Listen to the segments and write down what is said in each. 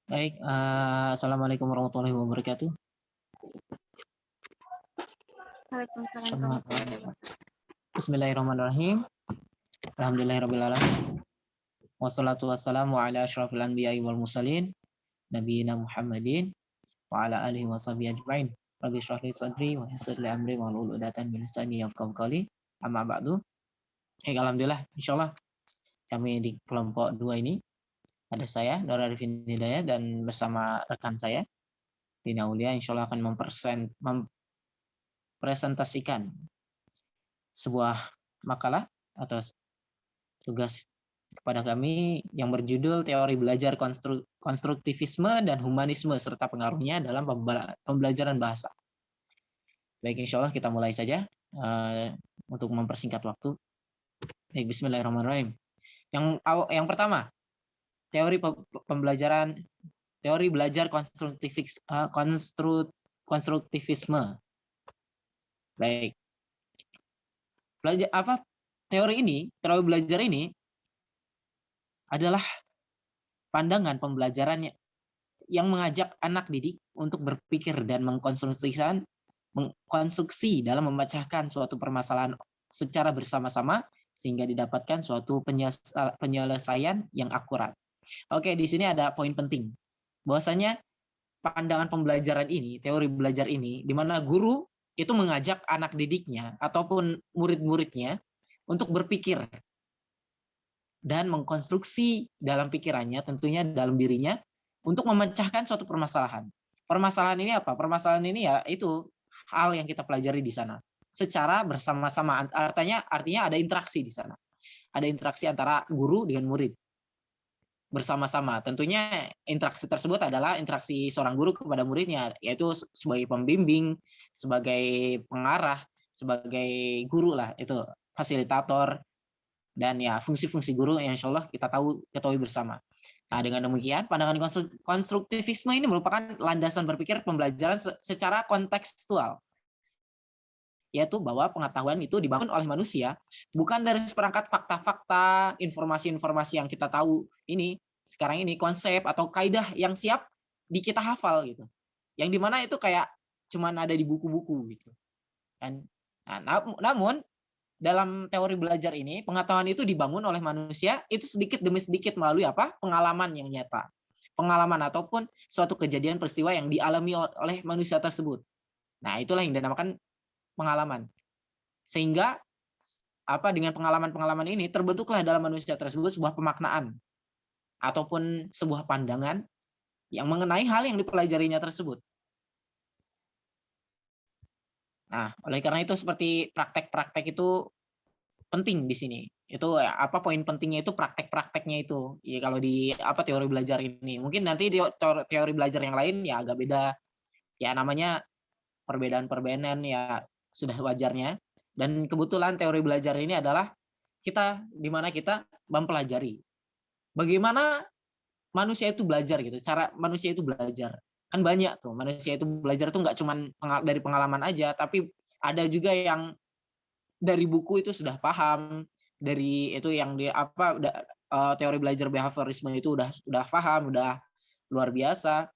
Baik, assalamualaikum warahmatullahi wabarakatuh. Waalaikumsalam Selamat warahmatullahi wabarakatuh. Bismillahirrahmanirrahim. Alhamdulillahirabbil alamin. Wassalatu wassalamu ala asyrafil anbiya'i wal mursalin nabiyina Muhammadin wa ala alihi washabihi ajmain. Rabbi shrah li sadri wa yassir li amri wahlul 'uqdatam min lisani yafqahu qawli. Amma ba'du. Alhamdulillah, insyaallah kami di kelompok 2 ini ada saya Nur Arifin Hidayat dan bersama rekan saya Dina Aulia insyaallah akan mempresentasikan sebuah makalah atau tugas kepada kami yang berjudul Teori Belajar Konstruktivisme dan Humanisme serta pengaruhnya dalam pembelajaran bahasa. Baik, insya Allah kita mulai saja untuk mempersingkat waktu. Baik, bismillahirrahmanirrahim. Yang pertama, teori belajar konstruktivisme. Baik. Teori belajar ini adalah pandangan pembelajaran yang mengajak anak didik untuk berpikir dan mengkonstruksi dalam memecahkan suatu permasalahan secara bersama-sama sehingga didapatkan suatu penyelesaian yang akurat. Oke, di sini ada poin penting. Bahwasanya pandangan pembelajaran ini, teori belajar ini, di mana guru itu mengajak anak didiknya ataupun murid-muridnya untuk berpikir dan mengkonstruksi dalam pikirannya, tentunya dalam dirinya, untuk memecahkan suatu permasalahan. Permasalahan ini apa? Permasalahan ini ya itu hal yang kita pelajari di sana. Secara bersama-sama, artinya ada interaksi di sana. Ada interaksi antara guru dengan murid. Bersama-sama. Tentunya interaksi tersebut adalah interaksi seorang guru kepada muridnya, yaitu sebagai pembimbing, sebagai pengarah, sebagai guru lah, itu fasilitator, dan ya fungsi-fungsi guru yang insya Allah kita ketahui bersama. Nah, dengan demikian, pandangan konstruktivisme ini merupakan landasan berpikir pembelajaran secara kontekstual, yaitu bahwa pengetahuan itu dibangun oleh manusia bukan dari seperangkat fakta-fakta, informasi-informasi yang kita tahu sekarang ini konsep atau kaidah yang siap kita hafal gitu. Yang dimana itu kayak cuman ada di buku-buku gitu. Kan? Nah, namun dalam teori belajar ini pengetahuan itu dibangun oleh manusia itu sedikit demi sedikit melalui pengalaman yang nyata. Pengalaman ataupun suatu kejadian peristiwa yang dialami oleh manusia tersebut. Nah, itulah yang dinamakan pengalaman. Sehingga dengan pengalaman-pengalaman ini terbentuklah dalam manusia tersebut sebuah pemaknaan ataupun sebuah pandangan yang mengenai hal yang dipelajarinya tersebut. Nah, oleh karena itu seperti praktek-praktek itu penting di sini. Itu poin pentingnya itu praktek-prakteknya itu. Ya kalau di teori belajar ini. Mungkin nanti di teori belajar yang lain ya agak beda. Ya namanya perbedaan-perbedaan ya sudah wajarnya. Dan kebetulan teori belajar ini adalah di mana kita mempelajari bagaimana manusia itu belajar gitu. Cara manusia itu belajar. Kan banyak tuh. Manusia itu belajar tuh nggak cuma dari pengalaman aja, tapi ada juga yang dari buku itu sudah paham, dari itu yang teori belajar behaviorisme itu udah paham, udah luar biasa.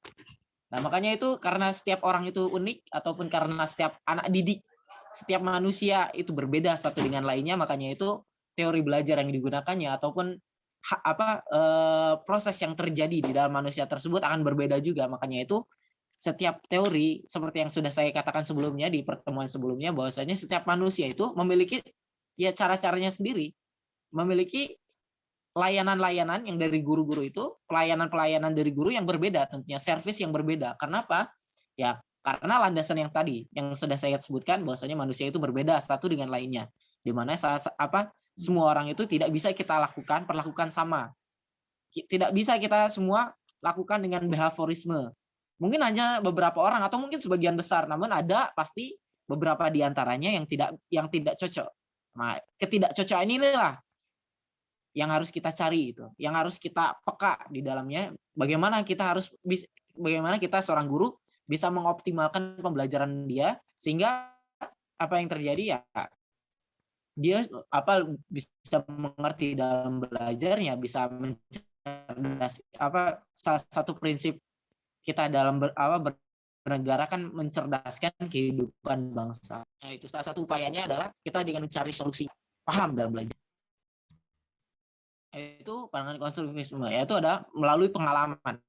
Nah, makanya itu karena setiap orang itu unik ataupun karena setiap anak didik, setiap manusia itu berbeda satu dengan lainnya, makanya itu teori belajar yang digunakannya ataupun proses yang terjadi di dalam manusia tersebut akan berbeda juga. Makanya itu setiap teori seperti yang sudah saya katakan sebelumnya di pertemuan sebelumnya, bahwasanya setiap manusia itu memiliki ya cara-caranya sendiri, memiliki layanan-layanan yang dari guru-guru itu, pelayanan-pelayanan dari guru yang berbeda, tentunya servis yang berbeda. Kenapa? Ya karena landasan yang tadi yang sudah saya sebutkan, bahwasanya manusia itu berbeda satu dengan lainnya, di mana semua orang itu tidak bisa kita perlakukan sama, tidak bisa kita semua lakukan dengan behaviorisme. Mungkin hanya beberapa orang atau mungkin sebagian besar, namun ada pasti beberapa di antaranya yang tidak cocok. Nah, ketidakcocokan inilah yang harus kita cari itu, yang harus kita peka di dalamnya. Bagaimana kita seorang guru bisa mengoptimalkan pembelajaran dia sehingga apa yang terjadi ya dia bisa mengerti dalam belajarnya, bisa salah satu prinsip kita dalam bernegara kan mencerdaskan kehidupan bangsa. Nah, itu salah satu upayanya adalah kita dengan mencari solusi paham dalam belajar. Itu pandangan konstruktivisme, yaitu ada melalui pengalaman,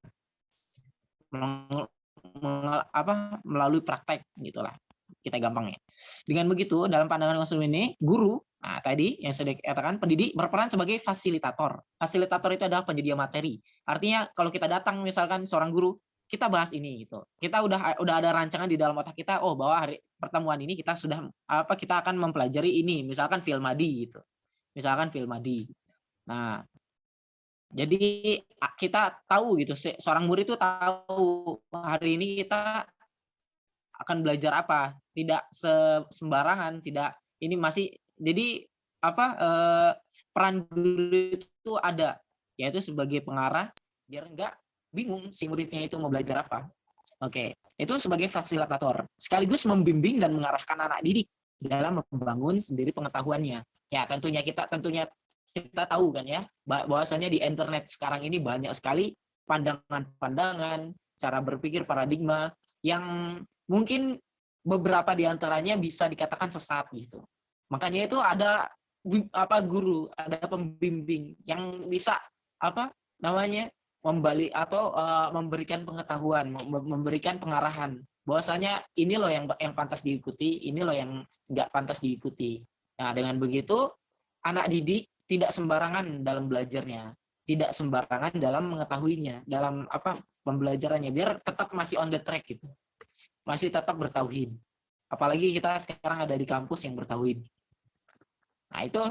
melalui praktek gitulah kita gampangnya. Dengan begitu dalam pandangan konstruktivisme ini guru, nah tadi yang sudah dikatakan pendidik berperan sebagai fasilitator. Fasilitator itu adalah penyedia materi. Artinya kalau kita datang misalkan seorang guru, kita bahas ini gitu. Kita udah ada rancangan di dalam otak kita, oh bahwa hari pertemuan ini kita akan mempelajari ini, misalkan Filmadi gitu. Misalkan Filmadi. Nah, jadi kita tahu gitu, seorang murid itu tahu hari ini kita akan belajar apa, tidak sembarangan, tidak ini masih jadi peran guru itu ada, yaitu sebagai pengarah biar enggak bingung si muridnya itu mau belajar apa. Oke, itu sebagai fasilitator, sekaligus membimbing dan mengarahkan anak didik dalam membangun sendiri pengetahuannya. Ya, tentunya kita tahu kan ya, bahwasanya di internet sekarang ini banyak sekali pandangan-pandangan, cara berpikir, paradigma yang mungkin beberapa di antaranya bisa dikatakan sesat gitu. Makanya itu ada guru, ada pembimbing yang bisa memberikan pengetahuan, memberikan pengarahan. Bahwasanya ini loh yang pantas diikuti, ini loh yang nggak pantas diikuti. Nah, dengan begitu anak didik tidak sembarangan dalam belajarnya, tidak sembarangan dalam mengetahuinya, dalam pembelajarannya, biar tetap masih on the track gitu. Masih tetap bertauhid. Apalagi kita sekarang ada di kampus yang bertauhid. Nah, itu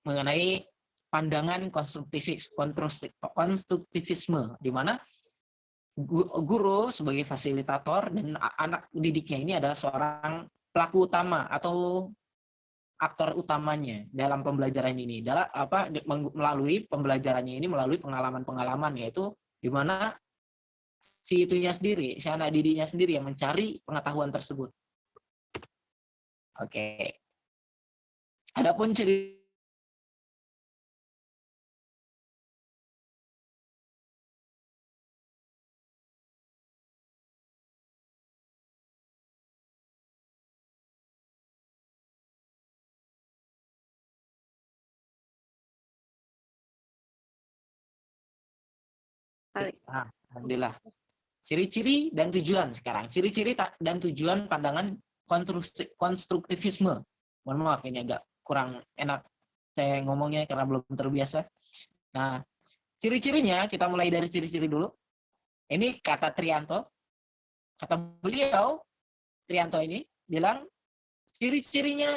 mengenai pandangan konstruktivisme, di mana guru sebagai fasilitator dan anak didiknya ini adalah seorang pelaku utama atau aktor utamanya dalam pembelajaran ini. Melalui pembelajarannya ini melalui pengalaman-pengalaman, yaitu di mana si anak didiknya sendiri yang mencari pengetahuan tersebut. Oke. Adapun cerita alhamdulillah. Ciri-ciri dan tujuan sekarang. Ciri-ciri dan tujuan pandangan konstruktivisme. Mohon maaf ini agak kurang enak saya ngomongnya karena belum terbiasa. Nah, ciri-cirinya kita mulai dari ciri-ciri dulu. Ini kata Trianto. Kata beliau, Trianto ini bilang ciri-cirinya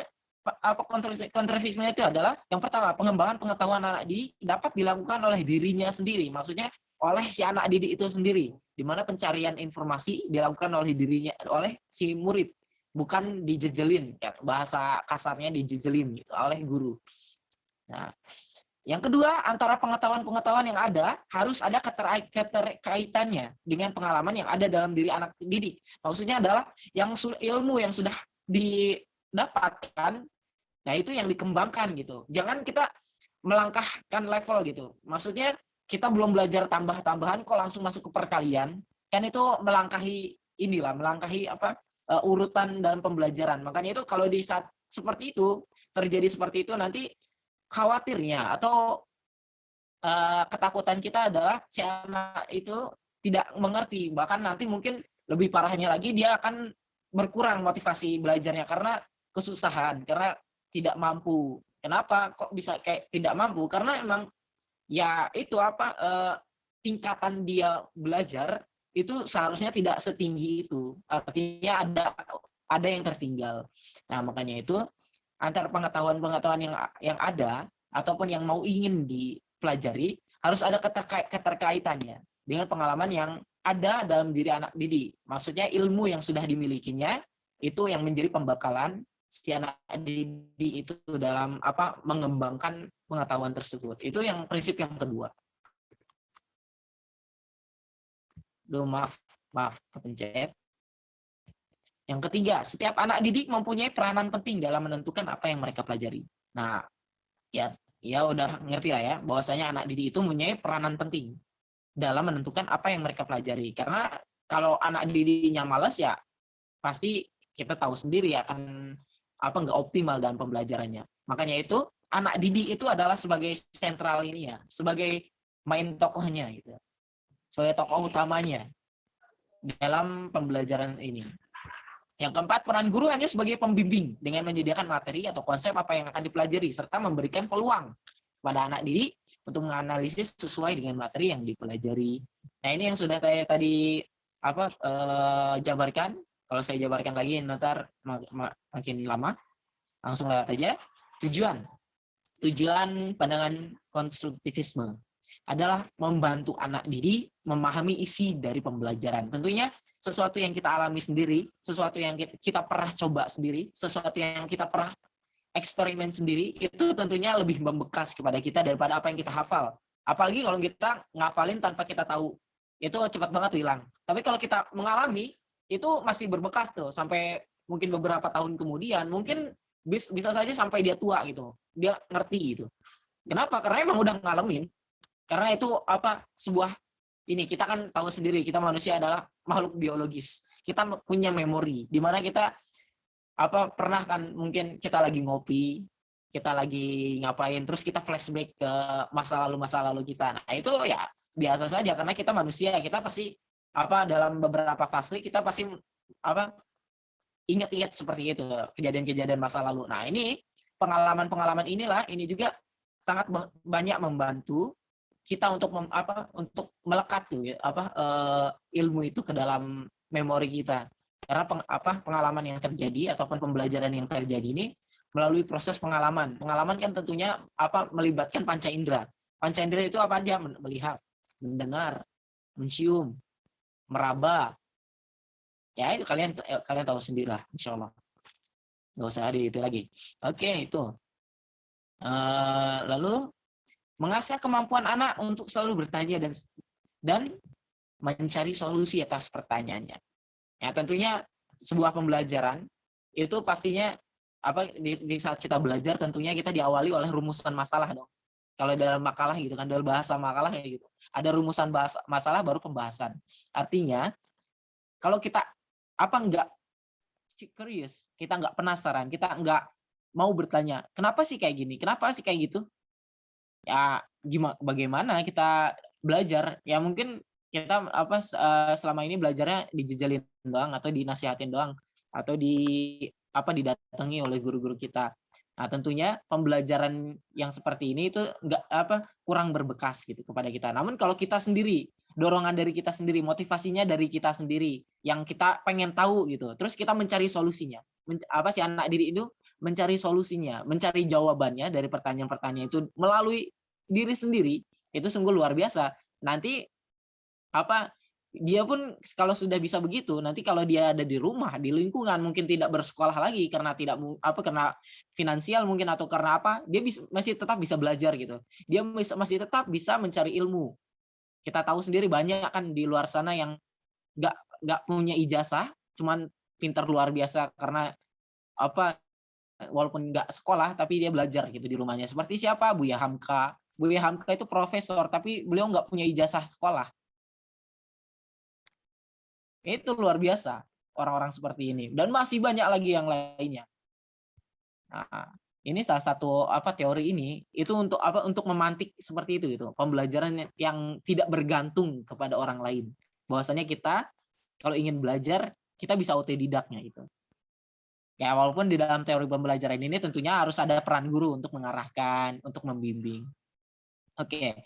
konstruktivisme itu adalah yang pertama, pengembangan pengetahuan anak didik dapat dilakukan oleh dirinya sendiri. Maksudnya oleh si anak didik itu sendiri, di mana pencarian informasi dilakukan oleh dirinya, oleh si murid, bukan dijejelin, ya, bahasa kasarnya dijejelin gitu, oleh guru. Nah, yang kedua, antara pengetahuan-pengetahuan yang ada harus ada keterkaitannya dengan pengalaman yang ada dalam diri anak didik. Maksudnya adalah ilmu yang sudah didapatkan, nah itu yang dikembangkan gitu. Jangan kita melangkahkan level gitu. Maksudnya kita belum belajar tambah-tambahan kok langsung masuk ke perkalian, kan itu melangkahi urutan dalam pembelajaran. Makanya itu kalau di saat seperti itu terjadi seperti itu, nanti khawatirnya atau ketakutan kita adalah si anak itu tidak mengerti, bahkan nanti mungkin lebih parahnya lagi dia akan berkurang motivasi belajarnya karena kesusahan, karena tidak mampu. Kenapa kok bisa kayak tidak mampu? Karena emang ya itu tingkatan dia belajar itu seharusnya tidak setinggi itu. Artinya ada yang tertinggal. Nah, makanya itu antara pengetahuan-pengetahuan yang ada ataupun yang ingin dipelajari harus ada keterkaitannya dengan pengalaman yang ada dalam diri anak didik. Maksudnya ilmu yang sudah dimilikinya itu yang menjadi pembekalan si anak didik itu dalam mengembangkan pengetahuan tersebut. Itu yang prinsip yang kedua. Maaf kepencet. Yang ketiga, setiap anak didik mempunyai peranan penting dalam menentukan apa yang mereka pelajari. Nah, ya Ya udah ngerti lah ya, bahwasanya anak didik itu mempunyai peranan penting dalam menentukan apa yang mereka pelajari. Karena kalau anak didiknya malas ya pasti kita tahu sendiri akan nggak optimal dalam pembelajarannya. Makanya itu anak didik itu adalah sebagai sentral ini ya, sebagai main tokohnya gitu, sebagai tokoh utamanya dalam pembelajaran ini. Yang keempat, peran guru hanya sebagai pembimbing dengan menyediakan materi atau konsep apa yang akan dipelajari serta memberikan peluang pada anak didik untuk menganalisis sesuai dengan materi yang dipelajari. Nah, ini yang sudah saya tadi jabarkan. Kalau saya jabarkan lagi ntar makin lama. Langsung lewat aja. Tujuan pandangan konstruktivisme adalah membantu anak didik memahami isi dari pembelajaran. Tentunya sesuatu yang kita alami sendiri, sesuatu yang kita pernah coba sendiri, sesuatu yang kita pernah eksperimen sendiri, itu tentunya lebih membekas kepada kita daripada apa yang kita hafal. Apalagi kalau kita ngafalin tanpa kita tahu, itu cepat banget tuh hilang. Tapi kalau kita mengalami, itu masih berbekas tuh, sampai mungkin beberapa tahun kemudian, mungkin bisa saja sampai dia tua gitu, dia ngerti gitu. Kenapa? Karena emang udah ngalamin. Karena itu sebuah ini, kita kan tahu sendiri, kita manusia adalah makhluk biologis. Kita punya memori, di mana kita pernah kan mungkin kita lagi ngopi, kita lagi ngapain, terus kita flashback ke masa lalu kita. Nah, itu ya biasa saja karena kita manusia, kita pasti dalam beberapa fase kita pasti ingat-ingat seperti itu, kejadian-kejadian masa lalu. Nah, ini pengalaman-pengalaman inilah ini juga sangat banyak membantu kita untuk untuk melekat tuh ilmu itu ke dalam memori kita. Karena pengalaman yang terjadi ataupun pembelajaran yang terjadi ini melalui proses pengalaman. Pengalaman kan tentunya melibatkan panca indera. Panca indera itu apa aja? Melihat, mendengar, mencium, meraba. Ya itu kalian tahu sendirilah, insya Allah. Nggak usah ada itu lagi. Oke, itu. Lalu mengasah kemampuan anak untuk selalu bertanya dan mencari solusi atas pertanyaannya. Ya, tentunya sebuah pembelajaran itu pastinya di saat kita belajar tentunya kita diawali oleh rumusan masalah dong. Kalau dalam makalah gitu kan, dalam bahasa makalah kayak gitu. Ada rumusan masalah baru pembahasan. Artinya kalau kita nggak curious, kita nggak penasaran, kita nggak mau bertanya, kenapa sih kayak gini? Kenapa sih kayak gitu? Ya bagaimana kita belajar? Ya mungkin kita selama ini belajarnya dijejalin doang atau dinasihatin doang atau didatangi oleh guru-guru kita. Nah, tentunya pembelajaran yang seperti ini itu kurang berbekas gitu kepada kita. Namun kalau kita sendiri, dorongan dari kita sendiri, motivasinya dari kita sendiri yang kita pengen tahu gitu. Terus kita mencari solusinya. Si anak didik itu mencari solusinya, mencari jawabannya dari pertanyaan-pertanyaan itu melalui diri sendiri, itu sungguh luar biasa. Nanti dia pun kalau sudah bisa begitu, nanti kalau dia ada di rumah, di lingkungan, mungkin tidak bersekolah lagi karena karena finansial mungkin atau karena dia masih tetap bisa belajar gitu. Dia masih tetap bisa mencari ilmu. Kita tahu sendiri banyak kan di luar sana yang nggak punya ijazah, cuman pintar luar biasa karena walaupun nggak sekolah tapi dia belajar gitu di rumahnya. Seperti siapa? Buya Hamka. Buya Hamka itu profesor tapi beliau nggak punya ijazah sekolah. Itu luar biasa orang-orang seperti ini, dan masih banyak lagi yang lainnya. Nah, ini salah satu teori ini itu untuk memantik seperti itu gitu. Pembelajaran yang tidak bergantung kepada orang lain. Bahwasanya kita kalau ingin belajar kita bisa otodidaknya itu. Ya walaupun di dalam teori pembelajaran ini tentunya harus ada peran guru untuk mengarahkan, untuk membimbing. Oke.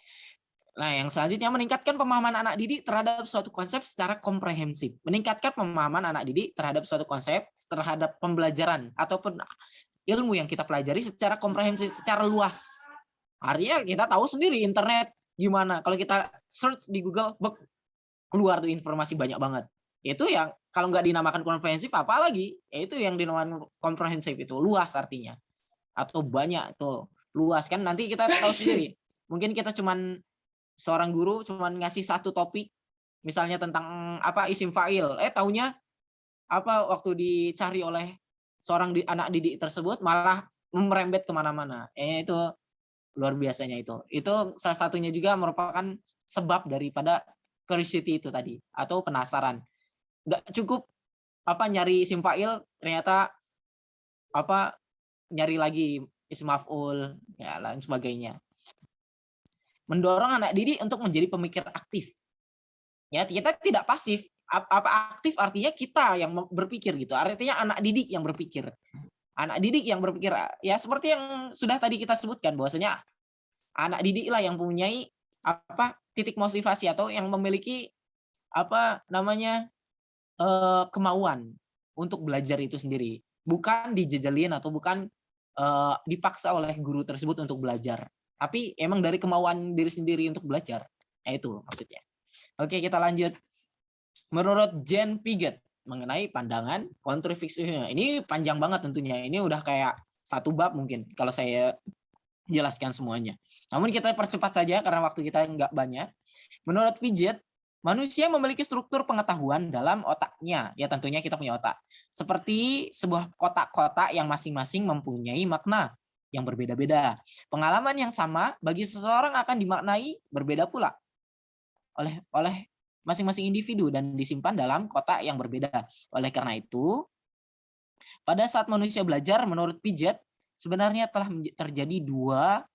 Nah, yang selanjutnya meningkatkan pemahaman anak didik terhadap suatu konsep secara komprehensif. Meningkatkan pemahaman anak didik terhadap suatu konsep, terhadap pembelajaran ataupun ilmu yang kita pelajari secara komprehensif, secara luas. Artinya kita tahu sendiri internet gimana. Kalau kita search di Google, keluar tuh informasi banyak banget. Itu yang kalau nggak dinamakan komprehensif apa lagi? Itu yang dinamakan komprehensif, itu luas artinya. Atau banyak tuh, luas kan nanti kita tahu sendiri. Mungkin kita cuman seorang guru cuman ngasih satu topik misalnya tentang isim fa'il, taunya waktu dicari oleh seorang anak didik tersebut malah merembet kemana-mana. Itu luar biasanya itu. Itu salah satunya juga merupakan sebab daripada curiosity itu tadi atau penasaran. Nggak cukup nyari isim fa'il, ternyata nyari lagi isim maf'ul ya lain sebagainya. Mendorong anak didik untuk menjadi pemikir aktif. Ya, kita tidak pasif. Aktif artinya kita yang berpikir gitu. Artinya anak didik yang berpikir. Anak didik yang berpikir ya seperti yang sudah tadi kita sebutkan bahwasanya anak didik lah yang mempunyai titik motivasi atau yang memiliki kemauan untuk belajar itu sendiri, bukan dijejelin atau bukan dipaksa oleh guru tersebut untuk belajar, tapi emang dari kemauan diri sendiri untuk belajar. Nah, itu maksudnya. Oke, kita lanjut. Menurut Jean Piaget mengenai pandangan kontrafleksifnya, ini panjang banget tentunya. Ini udah kayak satu bab mungkin kalau saya jelaskan semuanya. Namun kita percepat saja karena waktu kita nggak banyak. Menurut Piaget, manusia memiliki struktur pengetahuan dalam otaknya. Ya tentunya kita punya otak. Seperti sebuah kotak-kotak yang masing-masing mempunyai makna yang berbeda-beda. Pengalaman yang sama bagi seseorang akan dimaknai berbeda pula oleh masing-masing individu dan disimpan dalam kotak yang berbeda. Oleh karena itu, pada saat manusia belajar, menurut Piaget, sebenarnya telah terjadi dua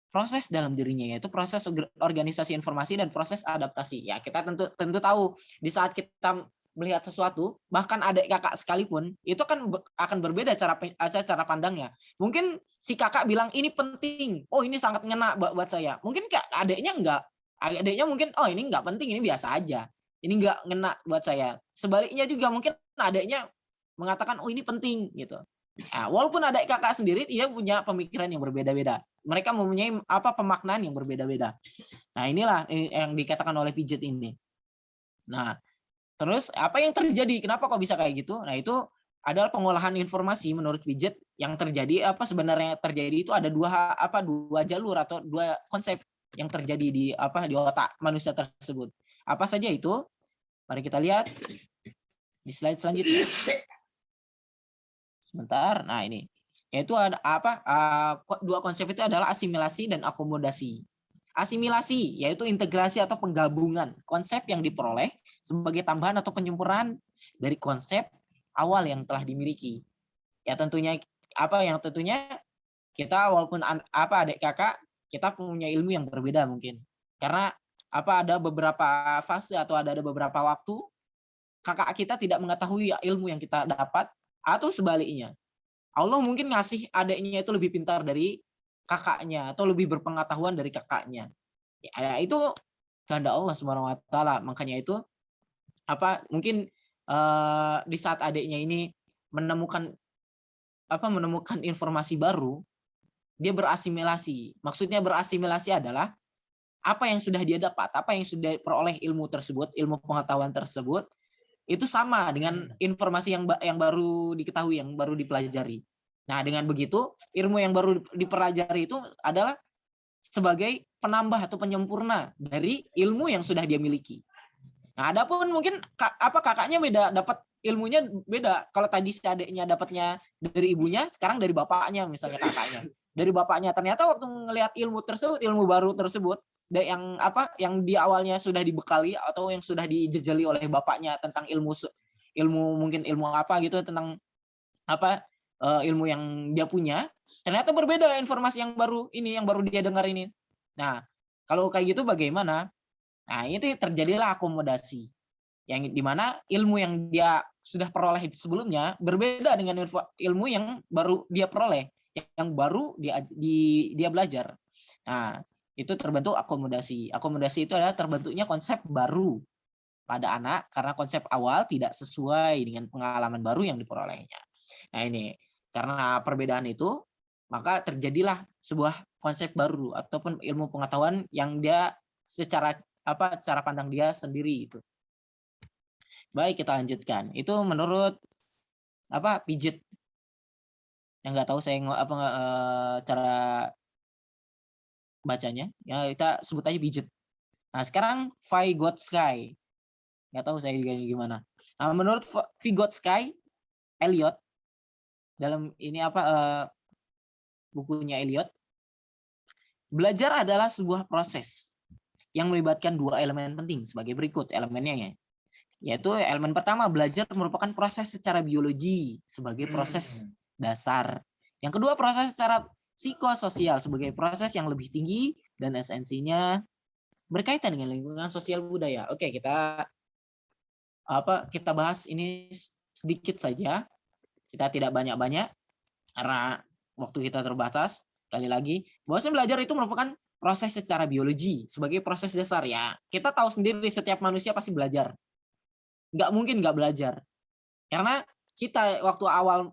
proses dalam dirinya, yaitu proses organisasi informasi dan proses adaptasi. Ya, kita tentu tahu di saat kita melihat sesuatu, bahkan adik kakak sekalipun, itu kan akan berbeda cara pandangnya. Mungkin si kakak bilang ini penting, oh ini sangat ngena buat saya. Mungkin adiknya enggak. Adiknya mungkin, oh ini nggak penting, ini biasa aja. Ini nggak ngena buat saya. Sebaliknya juga mungkin adiknya mengatakan, oh ini penting gitu. Nah, walaupun adik kakak sendiri, dia punya pemikiran yang berbeda-beda. Mereka mempunyai pemaknaan yang berbeda-beda. Nah, inilah yang dikatakan oleh Piaget ini. Nah, terus apa yang terjadi? Kenapa kok bisa kayak gitu? Nah, itu adalah pengolahan informasi menurut Piaget yang terjadi sebenarnya terjadi itu ada dua jalur atau dua konsep yang terjadi di otak manusia tersebut. Apa saja itu? Mari kita lihat di slide selanjutnya. Sebentar. Nah, ini. Yaitu ada dua konsep itu adalah asimilasi dan akomodasi. Asimilasi yaitu integrasi atau penggabungan konsep yang diperoleh sebagai tambahan atau penyempurnaan dari konsep awal yang telah dimiliki. Ya tentunya kita walaupun adik kakak, kita punya ilmu yang berbeda mungkin. Karena ada beberapa fase atau ada beberapa waktu kakak kita tidak mengetahui ilmu yang kita dapat atau sebaliknya. Allah mungkin ngasih adiknya itu lebih pintar dari kakaknya atau lebih berpengetahuan dari kakaknya. Ya, itu kehendak Allah Subhanahu wa taala. Makanya itu mungkin di saat adiknya ini menemukan informasi baru, dia berasimilasi. Maksudnya berasimilasi adalah apa yang sudah dia dapat, apa yang sudah peroleh ilmu tersebut, ilmu pengetahuan tersebut, itu sama dengan informasi yang baru diketahui, yang baru dipelajari. Nah, dengan begitu, ilmu yang baru dipelajari itu adalah sebagai penambah atau penyempurna dari ilmu yang sudah dia miliki. Nah, adapun mungkin kakaknya beda, dapat ilmunya beda. Kalau tadi si adiknya dapatnya dari ibunya, sekarang dari bapaknya misalnya kakaknya. Dari bapaknya ternyata waktu ngelihat ilmu tersebut, ilmu baru tersebut yang di awalnya sudah dibekali atau yang sudah dijejeli oleh bapaknya tentang ilmu mungkin ilmu gitu tentang ilmu yang dia punya, ternyata berbeda informasi yang baru dia dengar ini. Nah, kalau kayak gitu bagaimana? Nah, itu terjadilah akomodasi yang dimana ilmu yang dia sudah peroleh sebelumnya berbeda dengan ilmu yang baru dia peroleh, yang baru dia belajar. Nah, itu terbentuk akomodasi. Akomodasi itu adalah terbentuknya konsep baru pada anak karena konsep awal tidak sesuai dengan pengalaman baru yang diperolehnya. Nah, ini karena perbedaan itu, maka terjadilah sebuah konsep baru ataupun ilmu pengetahuan yang dia secara cara pandang dia sendiri itu. Baik, kita lanjutkan. Itu menurut Piaget. Yang nggak tahu saya cara bacanya, ya kita sebut aja Piaget. Nah, sekarang Vygotsky. Nggak tahu saya juga gimana. Nah, menurut Vygotsky, Eliot dalam ini bukunya Eliot, Belajar adalah sebuah proses yang melibatkan dua elemen penting sebagai berikut elemennya ya. Yaitu elemen pertama, belajar merupakan proses secara biologi sebagai proses dasar. Yang kedua, proses secara psikososial sebagai proses yang lebih tinggi dan esensinya berkaitan dengan lingkungan sosial budaya. Oke, kita bahas ini sedikit saja. Kita tidak banyak-banyak karena waktu kita terbatas. Sekali lagi, bahwasanya belajar itu merupakan proses secara biologi sebagai proses dasar ya. Kita tahu sendiri setiap manusia pasti belajar. Nggak mungkin nggak belajar. Karena kita waktu awal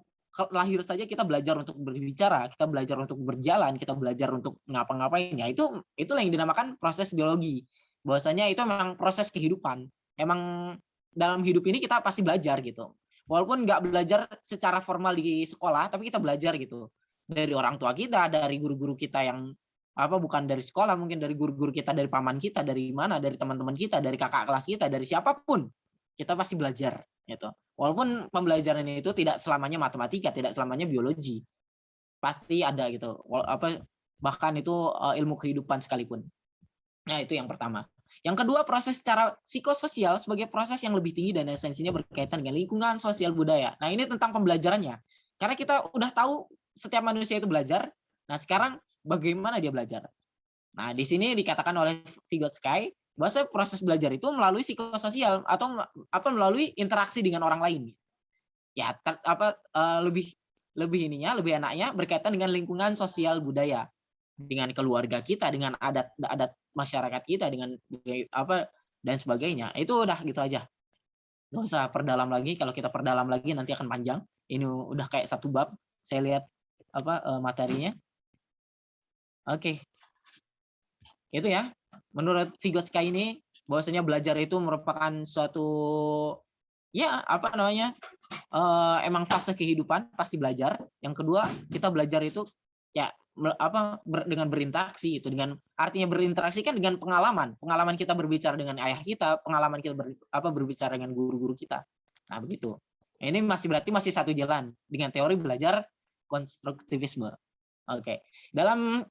lahir saja kita belajar untuk berbicara, kita belajar untuk berjalan, kita belajar untuk ngapa-ngapain. Ya itulah yang dinamakan proses biologi. Bahwasanya itu memang proses kehidupan. Emang dalam hidup ini kita pasti belajar gitu. Walaupun nggak belajar secara formal di sekolah, tapi kita belajar gitu. Dari orang tua kita, dari guru-guru kita yang bukan dari sekolah, mungkin dari guru-guru kita, dari paman kita, dari mana, dari teman-teman kita, dari kakak kelas kita, dari siapapun. Kita pasti belajar gitu. Walaupun pembelajaran itu tidak selamanya matematika, tidak selamanya biologi. Pasti ada gitu. Bahkan itu ilmu kehidupan sekalipun. Nah, itu yang pertama. Yang kedua, proses secara psikososial sebagai proses yang lebih tinggi dan esensinya berkaitan dengan lingkungan sosial budaya. Nah, ini tentang pembelajarannya. Karena kita udah tahu setiap manusia itu belajar. Nah, sekarang bagaimana dia belajar? Nah, di sini dikatakan oleh Vygotsky bahwa proses belajar itu melalui psikososial atau melalui interaksi dengan orang lain. Ya, lebih enaknya berkaitan dengan lingkungan sosial budaya, dengan keluarga kita, dengan adat masyarakat kita, dengan dan sebagainya. Itu udah gitu aja. Nggak usah perdalam lagi. Kalau kita perdalam lagi nanti akan panjang. Ini udah kayak satu bab. Saya lihat materinya. Oke. Itu ya. Menurut Vygotsky ini bahwasanya belajar itu merupakan suatu emang fase kehidupan, pasti belajar. Yang kedua, kita belajar itu dengan berinteraksi itu, dengan artinya berinteraksi kan dengan pengalaman kita berbicara dengan ayah kita, pengalaman kita berbicara dengan guru-guru kita. Nah, begitu. Ini berarti masih satu jalan dengan teori belajar konstruktivisme. Oke. Dalam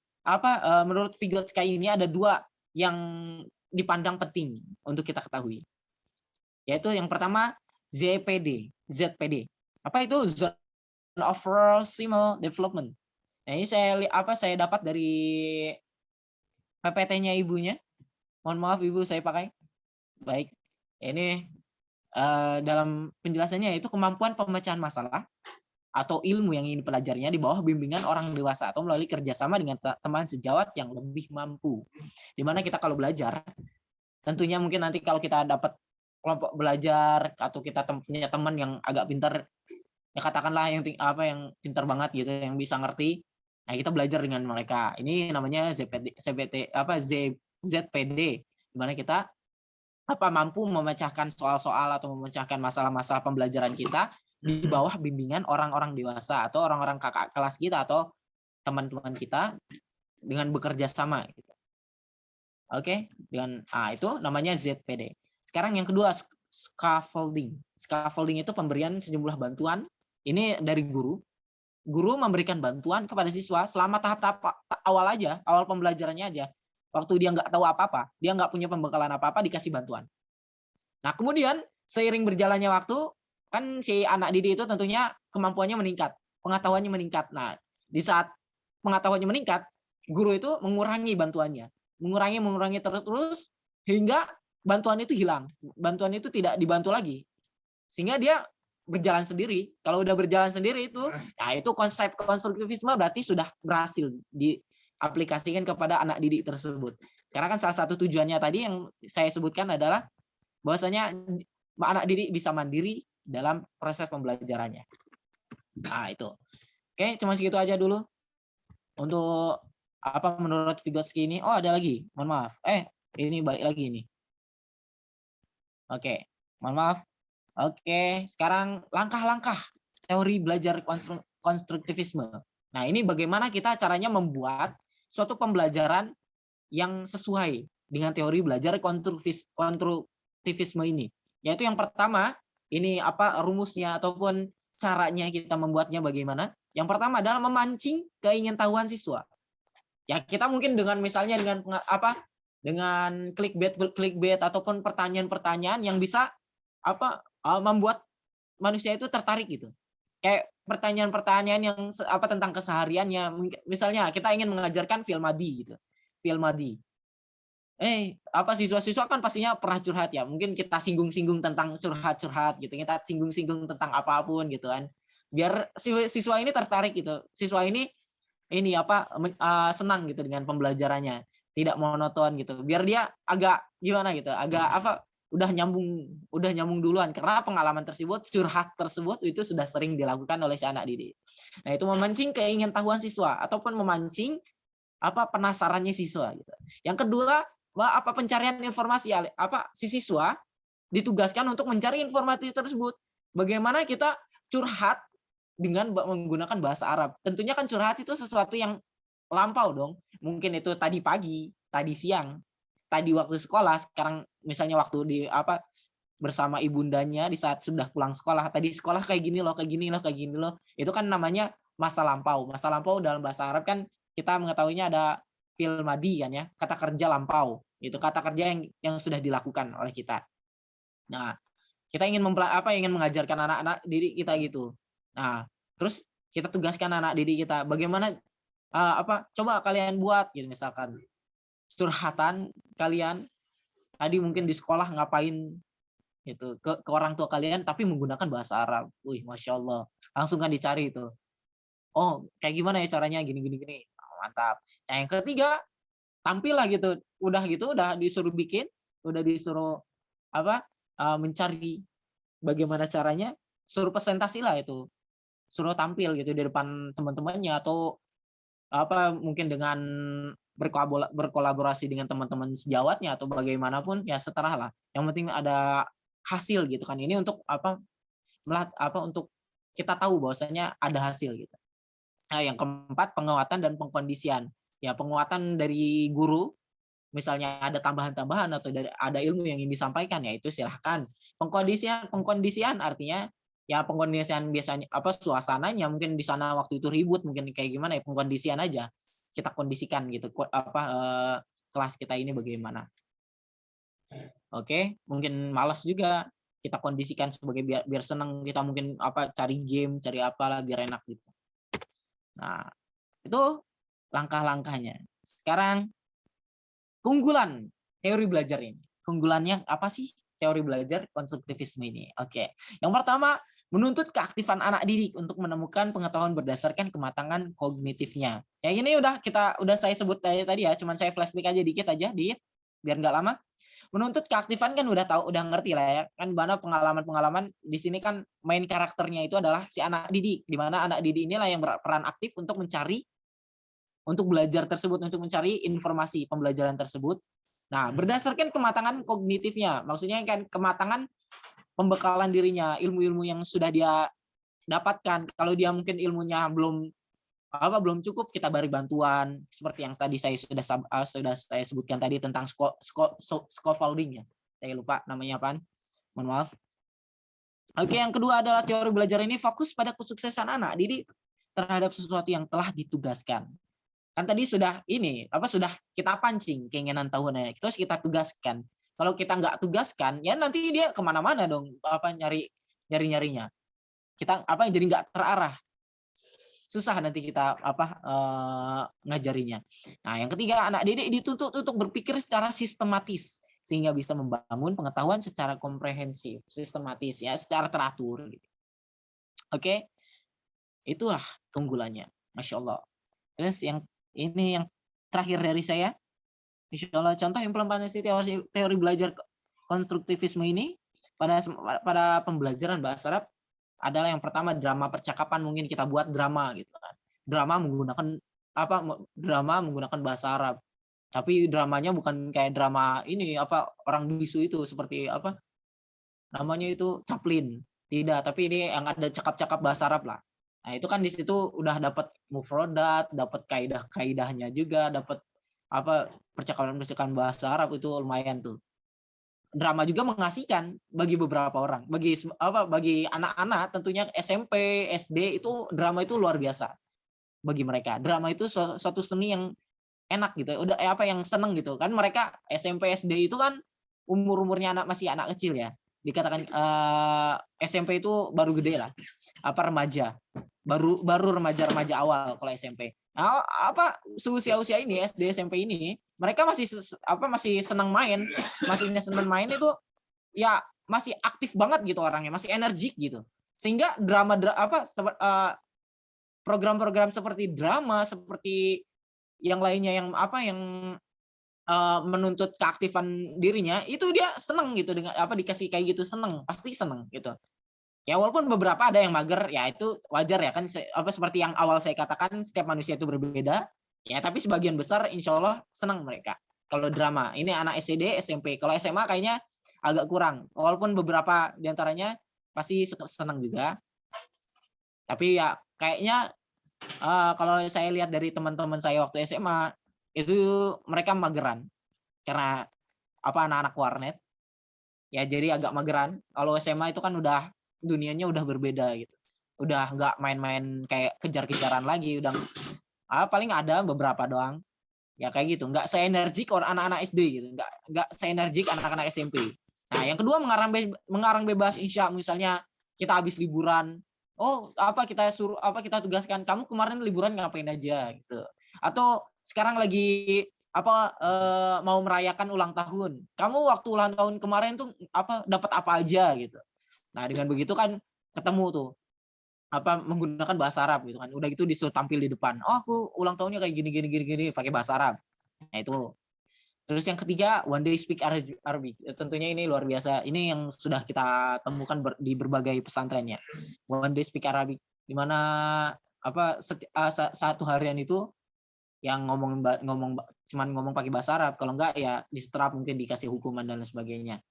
menurut Vygotsky ini ada dua yang dipandang penting untuk kita ketahui. Yaitu yang pertama ZPD. Apa itu? Zone of Proximal Development. Nah, ini saya dapat dari PPT-nya ibunya. Mohon maaf ibu saya pakai. Baik. Ini dalam penjelasannya yaitu kemampuan pemecahan masalah atau ilmu yang ingin dipelajarinya di bawah bimbingan orang dewasa atau melalui kerjasama dengan teman sejawat yang lebih mampu. Dimana kita kalau belajar, tentunya mungkin nanti kalau kita dapat kelompok belajar atau kita punya teman yang agak pintar, ya katakanlah yang pintar banget gitu, yang bisa ngerti. Nah, kita belajar dengan mereka. Ini namanya ZPD, di mana kita mampu memecahkan soal-soal atau memecahkan masalah-masalah pembelajaran kita di bawah bimbingan orang-orang dewasa atau orang-orang kakak kelas kita atau teman-teman kita dengan bekerja sama. Oke, dengan itu namanya ZPD. Sekarang yang kedua, scaffolding. Scaffolding itu pemberian sejumlah bantuan. Ini dari guru. Guru memberikan bantuan kepada siswa selama tahap-tahap awal pembelajarannya aja. Waktu dia nggak tahu apa-apa, dia nggak punya pembekalan apa-apa, dikasih bantuan. Nah, kemudian seiring berjalannya waktu, kan si anak didik itu tentunya kemampuannya meningkat, pengetahuannya meningkat. Nah, di saat pengetahuannya meningkat, guru itu mengurangi bantuannya, mengurangi terus hingga bantuan itu hilang, bantuan itu tidak dibantu lagi, sehingga dia berjalan sendiri. Kalau udah berjalan sendiri itu, nah itu konsep konstruktivisme berarti sudah berhasil diaplikasikan kepada anak didik tersebut. Karena kan salah satu tujuannya tadi yang saya sebutkan adalah bahwasanya anak didik bisa mandiri dalam proses pembelajarannya. Nah, itu. Oke, cuma segitu aja dulu. Untuk menurut Vygotsky ini. Oh, ada lagi. Mohon maaf. Ini balik lagi ini. Oke, mohon maaf. Oke, sekarang langkah-langkah teori belajar konstruktivisme. Nah, ini bagaimana kita caranya membuat suatu pembelajaran yang sesuai dengan teori belajar konstruktivisme ini. Yaitu yang pertama, ini rumusnya ataupun caranya kita membuatnya bagaimana? Yang pertama adalah memancing keingintahuan siswa. Ya kita mungkin dengan misalnya dengan dengan clickbait ataupun pertanyaan-pertanyaan yang bisa membuat manusia itu tertarik gitu. Kayak pertanyaan-pertanyaan yang tentang kesehariannya. Misalnya kita ingin mengajarkan Filmadi gitu. Filmadi. Siswa-siswa kan pastinya pernah curhat ya. Mungkin kita singgung-singgung tentang curhat-curhat gitu. Kita singgung-singgung tentang apapun gitu kan. Biar siswa ini tertarik gitu. Siswa ini senang gitu dengan pembelajarannya, tidak monoton gitu. Biar dia agak gimana gitu, udah nyambung duluan karena pengalaman tersebut, curhat tersebut itu sudah sering dilakukan oleh si anak didik. Nah, itu memancing keingintahuan siswa ataupun memancing penasarannya siswa gitu. Yang kedua, pencarian informasi si siswa ditugaskan untuk mencari informasi tersebut. Bagaimana kita curhat dengan menggunakan bahasa Arab. Tentunya kan curhat itu sesuatu yang lampau dong. Mungkin itu tadi pagi, tadi siang, tadi waktu sekolah, sekarang misalnya waktu bersama ibundanya di saat sudah pulang sekolah. Tadi sekolah kayak gini loh, kayak gini loh, kayak gini loh. Itu kan namanya masa lampau. Masa lampau dalam bahasa Arab kan kita mengetahuinya ada fi'il madi kan ya, kata kerja lampau. Itu kata kerja yang sudah dilakukan oleh kita. Nah, kita ingin mengajarkan anak-anak didik kita gitu. Nah, terus kita tugaskan anak didik kita bagaimana coba kalian buat gitu, misalkan curhatan kalian tadi mungkin di sekolah ngapain gitu ke orang tua kalian tapi menggunakan bahasa Arab. Wih, Masya Allah. Langsung kan dicari itu. Oh, kayak gimana ya caranya gini. Oh, mantap. Nah, yang ketiga, tampil lah gitu. Udah disuruh bikin, udah disuruh mencari bagaimana caranya, suruh presentasi lah itu. Suruh tampil gitu di depan teman-temannya atau mungkin dengan berkolaborasi dengan teman-teman sejawatnya atau bagaimanapun ya seterah lah. Yang penting ada hasil gitu kan. Ini untuk untuk kita tahu bahwasanya ada hasil gitu. Nah, yang keempat, penguatan dan pengkondisian. Ya, penguatan dari guru, misalnya ada tambahan-tambahan atau ada ilmu yang ingin disampaikan, ya itu silahkan. Pengkondisian artinya ya pengkondisian biasanya suasananya mungkin di sana waktu itu ribut mungkin kayak gimana ya, pengkondisian aja. Kita kondisikan gitu kelas kita ini bagaimana. Oke, mungkin malas juga kita kondisikan sebagai biar senang, kita mungkin cari game, cari apalah biar enak gitu. Nah, itu langkah-langkahnya. Sekarang keunggulan teori belajar ini. Keunggulannya apa sih teori belajar konstruktivisme ini? Oke. Yang pertama, menuntut keaktifan anak didik untuk menemukan pengetahuan berdasarkan kematangan kognitifnya. Ya ini udah saya sebut tadi ya, cuman saya flashback aja dikit aja biar nggak lama. Menuntut keaktifan kan udah ngerti lah ya. Kan mana pengalaman-pengalaman di sini kan main karakternya itu adalah si anak didik, di mana anak didik inilah yang berperan aktif untuk belajar tersebut, untuk mencari informasi pembelajaran tersebut. Nah, berdasarkan kematangan kognitifnya, maksudnya kan kematangan pembekalan dirinya, ilmu-ilmu yang sudah dia dapatkan. Kalau dia mungkin ilmunya belum cukup, kita beri bantuan seperti yang tadi saya sudah saya sebutkan tadi tentang scaffolding ya. Saya lupa namanya apaan. Mohon maaf. Oke, yang kedua adalah teori belajar ini fokus pada kesuksesan anak didik terhadap sesuatu yang telah ditugaskan. Kan tadi sudah kita pancing keinginan tahuannya, terus kita tugaskan. Kalau kita nggak tugaskan, ya nanti dia kemana-mana dong nyarinya. Kita jadi nggak terarah. Susah nanti kita ngajarinya. Nah, yang ketiga, anak didik dituntut untuk berpikir secara sistematis sehingga bisa membangun pengetahuan secara komprehensif, sistematis ya, secara teratur. Oke, itulah keunggulannya, Masya Allah. Terus yang terakhir dari saya, Insya Allah contoh implementasi teori belajar konstruktivisme ini pada pembelajaran bahasa Arab adalah yang pertama drama percakapan. Mungkin kita buat drama gitu kan. Drama menggunakan bahasa Arab. Tapi dramanya bukan kayak drama orang bisu itu seperti namanya itu Chaplin. Tidak, tapi ini yang ada cakap-cakap bahasa Arab lah. Nah, itu kan di situ udah dapat mufrodat, dapat kaidah-kaidahnya juga, dapat percakapan bahasa Arab itu lumayan tuh. Drama juga mengasihkan bagi beberapa orang, bagi anak-anak tentunya SMP, SD itu drama itu luar biasa bagi mereka. Drama itu suatu seni yang enak gitu, udah apa yang seneng gitu kan. Mereka SMP SD itu kan umurnya masih anak kecil ya, dikatakan SMP itu baru gede lah, apa remaja, baru remaja awal kalau SMP. Nah, apa usia ini SD SMP ini mereka masih senang main, itu ya masih aktif banget gitu orangnya, masih energik gitu. Sehingga program-program seperti drama, seperti yang lainnya yang menuntut keaktifan dirinya, itu dia seneng gitu dengan dikasih kayak gitu, pasti seneng gitu. Ya walaupun beberapa ada yang mager, ya itu wajar ya kan, seperti yang awal saya katakan setiap manusia itu berbeda, ya tapi sebagian besar insya Allah senang mereka. Kalau drama, ini anak SD, SMP. Kalau SMA kayaknya agak kurang, walaupun beberapa diantaranya pasti senang juga. Tapi ya kayaknya kalau saya lihat dari teman-teman saya waktu SMA, itu mereka mageran. Karena anak-anak warnet, ya jadi agak mageran. Kalau SMA itu kan udah dunianya udah berbeda gitu. Udah nggak main-main kayak kejar-kejaran lagi, udah paling ada beberapa doang. Ya kayak gitu, nggak seenergik orang anak-anak SD gitu, nggak seenergik anak-anak SMP. Nah, yang kedua mengarang bebas insya misalnya kita habis liburan, kita tugaskan kamu kemarin liburan ngapain aja gitu. Atau sekarang lagi mau merayakan ulang tahun. Kamu waktu ulang tahun kemarin tuh dapat apa aja gitu. Nah, dengan begitu kan ketemu tuh menggunakan bahasa Arab gitu kan. Udah gitu disuruh tampil di depan. Oh, aku ulang tahunnya kayak gini pakai bahasa Arab. Nah, itu. Terus yang ketiga, one day speak Arabic. Tentunya ini luar biasa. Ini yang sudah kita temukan di berbagai pesantrennya. One day speak Arabic, di mana satu harian itu yang cuman ngomong pakai bahasa Arab. Kalau enggak ya disetrap, mungkin dikasih hukuman dan lain sebagainya.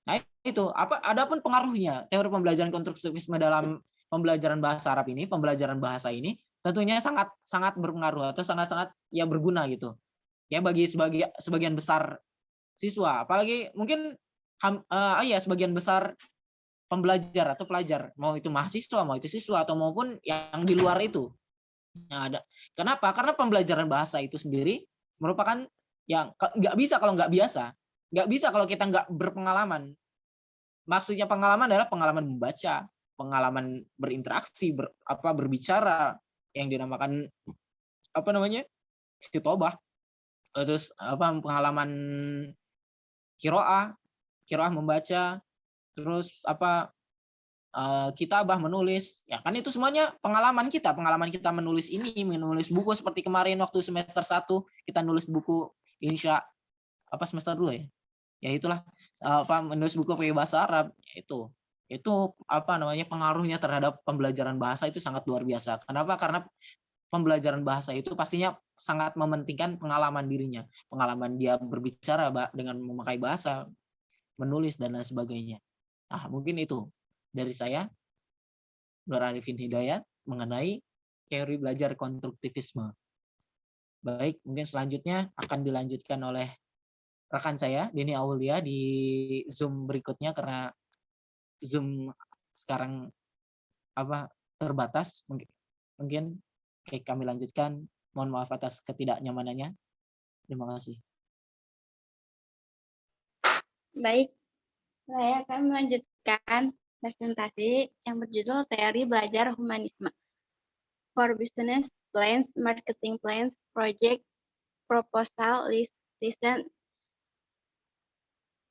Nah, itu adapun pengaruhnya teori pembelajaran konstruktivisme dalam pembelajaran bahasa Arab ini, pembelajaran bahasa ini tentunya sangat sangat berpengaruh atau sangat-sangat ya berguna gitu. Ya bagi sebagian besar siswa, apalagi mungkin sebagian besar pembelajar atau pelajar, mau itu mahasiswa, mau itu siswa atau maupun yang di luar itu. Nah, kenapa? Karena pembelajaran bahasa itu sendiri merupakan yang nggak bisa kalau nggak biasa, nggak bisa kalau kita nggak berpengalaman. Maksudnya pengalaman adalah pengalaman membaca, pengalaman berinteraksi, berbicara, yang dinamakan khitobah. Terus pengalaman kiroah membaca, terus kitabah menulis, ya kan itu semuanya pengalaman kita menulis buku seperti kemarin waktu semester 1 kita nulis buku insya semester 2 ya. Ya itulah menulis buku pakai bahasa Arab, itu pengaruhnya terhadap pembelajaran bahasa itu sangat luar biasa. Kenapa? Karena pembelajaran bahasa itu pastinya sangat mementingkan pengalaman dirinya, pengalaman dia berbicara dengan memakai bahasa, menulis dan lain sebagainya. Nah, mungkin itu dari saya, Nur Arifin Hidayat, mengenai teori belajar konstruktivisme. Baik, mungkin selanjutnya akan dilanjutkan oleh rekan saya, Deni Aulia, di Zoom berikutnya karena Zoom sekarang terbatas. Mungkin kami lanjutkan. Mohon maaf atas ketidaknyamanannya. Terima kasih. Baik, saya akan melanjutkan presentasi yang berjudul Teori Belajar Humanisme. For business plans, marketing plans, project proposal, listen